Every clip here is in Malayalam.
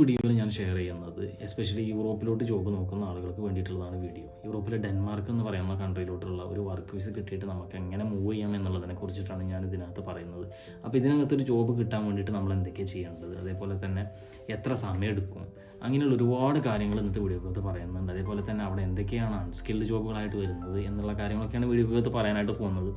വീഡിയോയിൽ ഞാൻ ഷെയർ ചെയ്യുന്നത് എസ്പെഷ്യലി യൂറോപ്പിലോട്ട് ജോബ് നോക്കുന്ന ആളുകൾക്ക് വേണ്ടിയിട്ടുള്ളതാണ് വീഡിയോ. യൂറോപ്പിലെ ഡെൻമാർക്ക് എന്ന് പറയുന്ന കൺട്രിയിലോട്ടുള്ള ഒരു വർക്ക് വിസ കിട്ടിയിട്ട് നമുക്ക് എങ്ങനെ മൂവ് ചെയ്യാം എന്നുള്ളതിനെ കുറിച്ചിട്ടാണ് ഞാൻ ഇതിനകത്ത് പറയുന്നത്. അപ്പോൾ ഇതിനകത്തൊരു ജോബ് കിട്ടാൻ വേണ്ടിയിട്ട് നമ്മൾ എന്തൊക്കെയാണ് ചെയ്യേണ്ടത്, അതേപോലെ തന്നെ എത്ര സമയം എടുക്കും, അങ്ങനെയുള്ള ഒരുപാട് കാര്യങ്ങൾ ഇന്നത്തെ വീഡിയോക്കകത്ത് പറയുന്നുണ്ട്. അതേപോലെ തന്നെ അവിടെ എന്തൊക്കെയാണ് അൺസ്കിൽഡ് ജോബുകളായിട്ട് വരുന്നത് എന്നുള്ള കാര്യങ്ങളൊക്കെയാണ് വീഡിയോക്കകത്ത് പറയാനായിട്ട് പോകുന്നത്.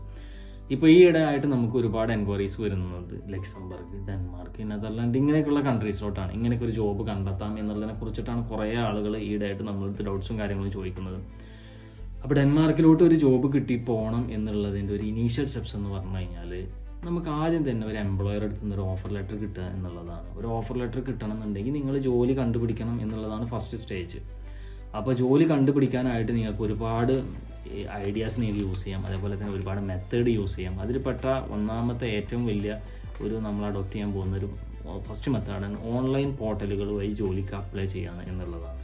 ഇപ്പോൾ ഈ ഇടയായിട്ട് നമുക്ക് ഒരുപാട് എൻക്വയറീസ് വരുന്നത് ലക്സംബർഗ്, ഡെൻമാർക്ക്, നെതർലാൻഡ് ഇങ്ങനെയൊക്കെയുള്ള കൺട്രീസിലോട്ടാണ്. ഇങ്ങനെയൊക്കെ ഒരു ജോബ് കണ്ടെത്താം എന്നുള്ളതിനെ കുറിച്ചിട്ടാണ് കുറേ ആളുകൾ ഈ ഇടയായിട്ട് നമ്മളടുത്ത് ഡൗട്ട്സും കാര്യങ്ങളും ചോദിക്കുന്നത്. അപ്പോൾ ഡെൻമാർക്കിലോട്ട് ഒരു ജോബ് കിട്ടി പോകണം എന്നുള്ളതിൻ്റെ ഒരു ഇനീഷ്യൽ സ്റ്റെപ്സ് എന്ന് പറഞ്ഞു കഴിഞ്ഞാൽ നമുക്ക് ആദ്യം തന്നെ ഒരു എംപ്ലോയർ അടുത്ത് നിന്ന് ഒരു ഓഫർ ലെറ്റർ കിട്ടുക എന്നുള്ളതാണ്. ഒരു ഓഫർ ലെറ്റർ കിട്ടണം എന്നുണ്ടെങ്കിൽ നിങ്ങൾ ജോലി കണ്ടുപിടിക്കണം എന്നുള്ളതാണ് ഫസ്റ്റ് സ്റ്റേജ്. അപ്പോൾ ജോലി കണ്ടുപിടിക്കാനായിട്ട് നിങ്ങൾക്ക് ഒരുപാട് ഐഡിയാസ് നിങ്ങൾക്ക് യൂസ് ചെയ്യാം, അതേപോലെ തന്നെ ഒരുപാട് മെത്തേഡ് യൂസ് ചെയ്യാം. അതിൽപ്പെട്ട ഒന്നാമത്തെ ഏറ്റവും വലിയ നമ്മൾ അഡോപ്റ്റ് ചെയ്യാൻ പോകുന്ന ഒരു ഫസ്റ്റ് മെത്തേഡാണ് ഓൺലൈൻ പോർട്ടലുകൾ വഴി ജോലിക്ക് അപ്ലൈ ചെയ്യുക എന്നുള്ളതാണ്.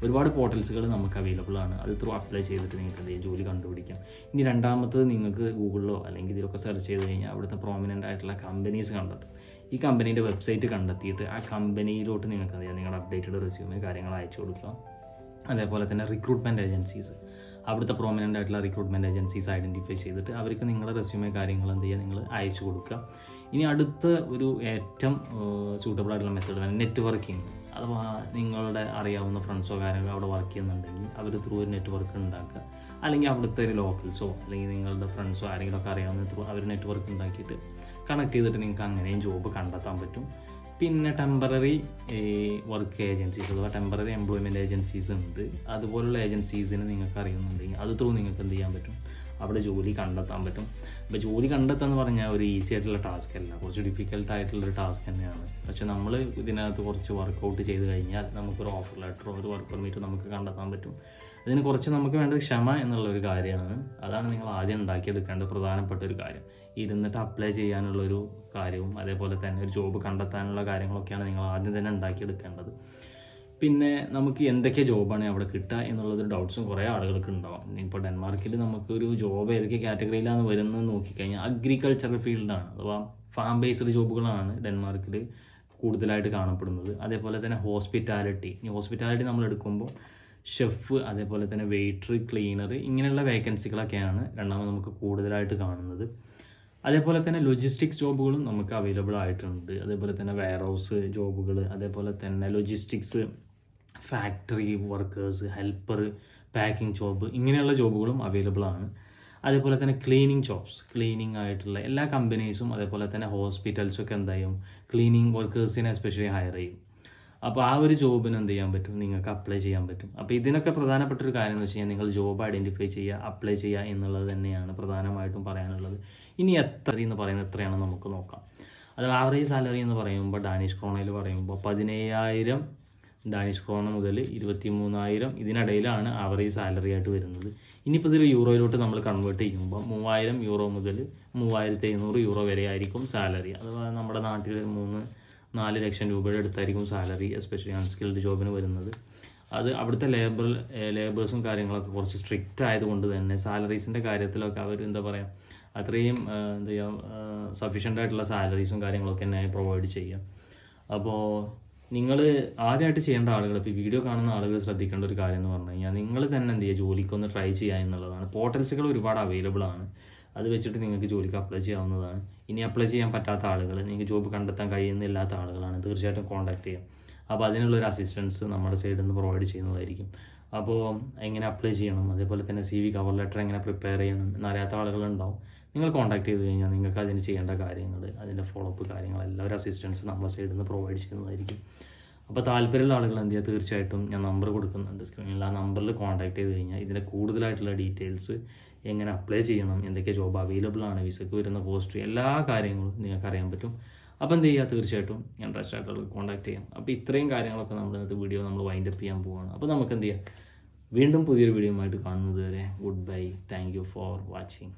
ഒരുപാട് പോർട്ടൽസുകൾ നമുക്ക് അവൈലബിൾ ആണ്. അത് ത്രൂ അപ്ലൈ ചെയ്തിട്ട് നിങ്ങൾക്ക് എന്തെങ്കിലും ജോലി കണ്ടുപിടിക്കാം. ഇനി രണ്ടാമത്തത് നിങ്ങൾക്ക് ഗൂഗിളിലോ അല്ലെങ്കിൽ ഇതിലൊക്കെ സെർച്ച് ചെയ്ത് കഴിഞ്ഞാൽ അവിടുത്തെ പ്രോമിനൻ്റ് ആയിട്ടുള്ള കമ്പനീസ് കണ്ടെത്തും. ഈ കമ്പനീൻ്റെ വെബ്സൈറ്റ് കണ്ടെത്തിയിട്ട് ആ കമ്പനിയിലോട്ട് നിങ്ങൾക്ക് എന്ത് ചെയ്യാം, നിങ്ങളുടെ അപ്ഡേറ്റഡ് റെസ്യൂമേ കാര്യങ്ങൾ അയച്ചു കൊടുക്കുക. അതേപോലെ തന്നെ റിക്രൂട്ട്മെൻറ്റ് ഏജൻസീസ്, അവിടുത്തെ പ്രോമിനൻ്റ് ആയിട്ടുള്ള റിക്രൂട്ട്മെൻറ്റ് ഏജൻസീസ് ഐഡൻറ്റിഫൈ ചെയ്തിട്ട് അവർക്ക് നിങ്ങളുടെ റെസ്യൂമേ കാര്യങ്ങൾ എന്ത് ചെയ്യുക, നിങ്ങൾ അയച്ചു കൊടുക്കുക. ഇനി അടുത്ത ഒരു ഏറ്റവും സൂട്ടബിൾ ആയിട്ടുള്ള മെത്തേഡ് തന്നെ നെറ്റ്വർക്കിംഗ്. അഥവാ നിങ്ങളുടെ അറിയാവുന്ന ഫ്രണ്ട്സോ കാര്യങ്ങളോ അവിടെ വർക്ക് ചെയ്യുന്നുണ്ടെങ്കിൽ അവർ ത്രൂ ഒരു നെറ്റ്വർക്ക് ഉണ്ടാക്കുക, അല്ലെങ്കിൽ അവിടുത്തെ ഒരു ലോക്കൽസോ അല്ലെങ്കിൽ നിങ്ങളുടെ ഫ്രണ്ട്സോ ആരെങ്കിലുമൊക്കെ അറിയാവുന്ന ത്രൂ അവർ നെറ്റ്വർക്ക് ഉണ്ടാക്കിയിട്ട് കണക്ട് ചെയ്തിട്ട് നിങ്ങൾക്ക് അങ്ങനെയും ജോബ് കണ്ടെത്താൻ പറ്റും. പിന്നെ ടെമ്പററി വർക്ക് ഏജൻസീസ് അഥവാ ടെമ്പററി എംപ്ലോയ്മെൻറ്റ് ഏജൻസീസ് ഉണ്ട്. അതുപോലുള്ള ഏജൻസീസിന് നിങ്ങൾക്ക് അറിയുന്നുണ്ടെങ്കിൽ അത് ത്രൂ നിങ്ങൾക്ക് എന്ത് ചെയ്യാൻ പറ്റും, അവിടെ ജോലി കണ്ടെത്താൻ പറ്റും. അപ്പോൾ ജോലി കണ്ടെത്താന്ന് പറഞ്ഞാൽ ഒരു ഈസി ആയിട്ടുള്ള ടാസ്ക് അല്ല, കുറച്ച് ഡിഫിക്കൽട്ട് ആയിട്ടുള്ളൊരു ടാസ്ക് തന്നെയാണ്. പക്ഷെ നമ്മൾ ഇതിനകത്ത് കുറച്ച് വർക്കൗട്ട് ചെയ്ത് കഴിഞ്ഞാൽ നമുക്കൊരു ഓഫർ ലെറ്ററോ ഒരു വർക്ക് പെർമിറ്റോ നമുക്ക് കണ്ടെത്താൻ പറ്റും. ഇതിന് കുറച്ച് നമുക്ക് വേണ്ടത് ക്ഷമ എന്നുള്ളൊരു കാര്യമാണ്. അതാണ് നിങ്ങൾ ആദ്യം ഉണ്ടാക്കിയെടുക്കേണ്ട പ്രധാനപ്പെട്ട ഒരു കാര്യം. ഇരുന്നിട്ട് അപ്ലൈ ചെയ്യാനുള്ളൊരു കാര്യവും അതേപോലെ തന്നെ ഒരു ജോബ് കണ്ടെത്താനുള്ള കാര്യങ്ങളൊക്കെയാണ് നിങ്ങൾ ആദ്യം തന്നെ ഉണ്ടാക്കിയെടുക്കേണ്ടത്. പിന്നെ നമുക്ക് എന്തൊക്കെ ജോബാണ് അവിടെ കിട്ടുക എന്നുള്ളൊരു ഡൗട്ട്സും കുറേ ആളുകൾക്ക് ഉണ്ടാവും. ഇപ്പോൾ ഡെൻമാർക്കിൽ നമുക്കൊരു ജോബ് ഏതൊക്കെ കാറ്റഗറിയിലാണ് വരുന്നത് നോക്കിക്കഴിഞ്ഞാൽ അഗ്രികൾച്ചറൽ ഫീൽഡാണ് അഥവാ ഫാം ബേസ്ഡ് ജോബുകളാണ് ഡെൻമാർക്കിൽ കൂടുതലായിട്ട് കാണപ്പെടുന്നത്. അതേപോലെ തന്നെ ഹോസ്പിറ്റാലിറ്റി നമ്മൾ എടുക്കുമ്പോൾ ഷെഫ്, അതേപോലെ തന്നെ വെയിറ്റർ, ക്ലീനർ ഇങ്ങനെയുള്ള വേക്കൻസികളൊക്കെയാണ് രണ്ടാമത് നമുക്ക് കൂടുതലായിട്ട് കാണുന്നത്. അതേപോലെ തന്നെ ലോജിസ്റ്റിക്സ് ജോബുകളും നമുക്ക് അവൈലബിൾ ആയിട്ടുണ്ട്. അതേപോലെ തന്നെ വെയർ ഹൗസ് ജോബുകൾ, അതേപോലെ തന്നെ logistics factory workers, helper, packing job ഇങ്ങനെയുള്ള ജോബുകളും അവൈലബിൾ ആണ്. അതേപോലെ തന്നെ ക്ലീനിങ് ജോബ്സ്, ക്ലീനിങ് ആയിട്ടുള്ള എല്ലാ കമ്പനീസും അതേപോലെ തന്നെ ഹോസ്പിറ്റൽസൊക്കെ എന്ത് ചെയ്യും, ക്ലീനിങ് വർക്കേഴ്സിനെ എസ്പെഷ്യലി ഹയർ ചെയ്യും. അപ്പോൾ ആ ഒരു ജോബിന് എന്ത് ചെയ്യാൻ പറ്റും, നിങ്ങൾക്ക് അപ്ലൈ ചെയ്യാൻ പറ്റും. അപ്പോൾ ഇതിനൊക്കെ പ്രധാനപ്പെട്ട ഒരു കാര്യം എന്ന് വെച്ച് കഴിഞ്ഞാൽ നിങ്ങൾ ജോബ് ഐഡൻറ്റിഫൈ ചെയ്യുക, അപ്ലൈ ചെയ്യുക എന്നുള്ളത് തന്നെയാണ് പ്രധാനമായിട്ടും പറയാനുള്ളത്. ഇനി എത്ര എന്ന് പറയുന്നത് എത്രയാണെന്ന് നമുക്ക് നോക്കാം. അത് ആവറേജ് സാലറി എന്ന് പറയുമ്പോൾ ഡാനിഷ് ക്രോണയിൽ പറയുമ്പോൾ 17,000 ഡാനിഷ് ക്രോണ മുതൽ 23,000 ഇതിനിടയിലാണ് ആവറേജ് സാലറി ആയിട്ട് വരുന്നത്. ഇനിയിപ്പോൾ ഇതൊരു യൂറോയിലോട്ട് നമ്മൾ കൺവേർട്ട് ചെയ്യുമ്പോൾ 3,000 യൂറോ മുതൽ 3,500 യൂറോ വരെ ആയിരിക്കും സാലറി. അഥവാ നമ്മുടെ നാട്ടിൽ 3-4 ലക്ഷം രൂപയുടെ അടുത്തായിരിക്കും സാലറി എസ്പെഷ്യലി അൺസ്കിൽഡ് ജോബിന് വരുന്നത്. അത് അവിടുത്തെ ലേബേഴ്സും കാര്യങ്ങളൊക്കെ കുറച്ച് സ്ട്രിക്റ്റ് ആയതുകൊണ്ട് തന്നെ സാലറീസിൻ്റെ കാര്യത്തിലൊക്കെ അവർ എന്താ പറയുക അത്രയും എന്താ ചെയ്യുക സഫീഷ്യൻ്റ് ആയിട്ടുള്ള സാലറീസും കാര്യങ്ങളൊക്കെ തന്നെ പ്രൊവൈഡ് ചെയ്യുക. അപ്പോൾ നിങ്ങൾ ആദ്യമായിട്ട് ചെയ്യേണ്ട ആളുകൾ, ഇപ്പോൾ വീഡിയോ കാണുന്ന ആളുകൾ ശ്രദ്ധിക്കേണ്ട ഒരു കാര്യം എന്ന് പറഞ്ഞു കഴിഞ്ഞാൽ നിങ്ങൾ തന്നെ എന്ത് ചെയ്യുക, ജോലിക്കൊന്ന് ട്രൈ ചെയ്യുക എന്നുള്ളതാണ്. പോർട്ടൽസുകൾ ഒരുപാട് അവൈലബിൾ ആണ്, അത് വെച്ചിട്ട് നിങ്ങൾക്ക് ജോലിക്ക് അപ്ലൈ ചെയ്യാവുന്നതാണ്. ഇനി അപ്ലൈ ചെയ്യാൻ പറ്റാത്ത ആളുകൾ, നിങ്ങൾക്ക് ജോബ് കണ്ടെത്താൻ കഴിയുന്നില്ലാത്ത ആളുകളാണ്, തീർച്ചയായിട്ടും കോൺടാക്ട് ചെയ്യാം. അപ്പോൾ അതിനുള്ളൊരു അസിസ്റ്റൻസ് നമ്മുടെ സൈഡിൽ നിന്ന് പ്രൊവൈഡ് ചെയ്യുന്നതായിരിക്കും. അപ്പോൾ എങ്ങനെ അപ്ലൈ ചെയ്യണം, അതേപോലെ തന്നെ CV കവർ ലെറ്റർ എങ്ങനെ പ്രിപ്പയർ ചെയ്യണം എന്നറിയാത്ത ആളുകളുണ്ടാവും. നിങ്ങൾ കോൺടാക്ട് ചെയ്ത് കഴിഞ്ഞാൽ നിങ്ങൾക്ക് അതിന് ചെയ്യേണ്ട കാര്യങ്ങൾ, അതിൻ്റെ ഫോളോ അപ്പ് കാര്യങ്ങളെല്ലാം ഒരു അസിസ്റ്റൻസ് നമ്മുടെ സൈഡിൽ നിന്ന് പ്രൊവൈഡ് ചെയ്യുന്നതായിരിക്കും. അപ്പോൾ താല്പര്യമുള്ള ആളുകൾ എന്ത് ചെയ്യുക, തീർച്ചയായിട്ടും ഞാൻ നമ്പർ കൊടുക്കുന്നുണ്ട് സ്ക്രീനിൽ. ആ നമ്പറിൽ കോൺടാക്ട് ചെയ്ത് കഴിഞ്ഞാൽ ഇതിൻ്റെ കൂടുതലായിട്ടുള്ള ഡീറ്റെയിൽസ്, എങ്ങനെ അപ്ലൈ ചെയ്യണം, എന്തൊക്കെ ജോബ് അവൈലബിൾ ആണ്, വിസയ്ക്ക് വരുന്ന പോസ്റ്റ്, എല്ലാ കാര്യങ്ങളും നിങ്ങൾക്ക് അറിയാൻ പറ്റും. അപ്പോൾ എന്ത് ചെയ്യുക, തീർച്ചയായിട്ടും ഇൻട്രസ്റ്റ് ആയിട്ടുള്ള കോൺടാക്ട് ചെയ്യാം. അപ്പോൾ ഇത്രയും കാര്യങ്ങളൊക്കെ ഇന്നത്തെ വീഡിയോ നമ്മൾ വൈൻഡ് അപ്പ് ചെയ്യാൻ പോവുകയാണ്. അപ്പോൾ നമുക്ക് എന്ത് ചെയ്യാം, വീണ്ടും പുതിയൊരു വീഡിയോ ആയിട്ട് കാണുന്നത് വരെ good bye, thank you for watching.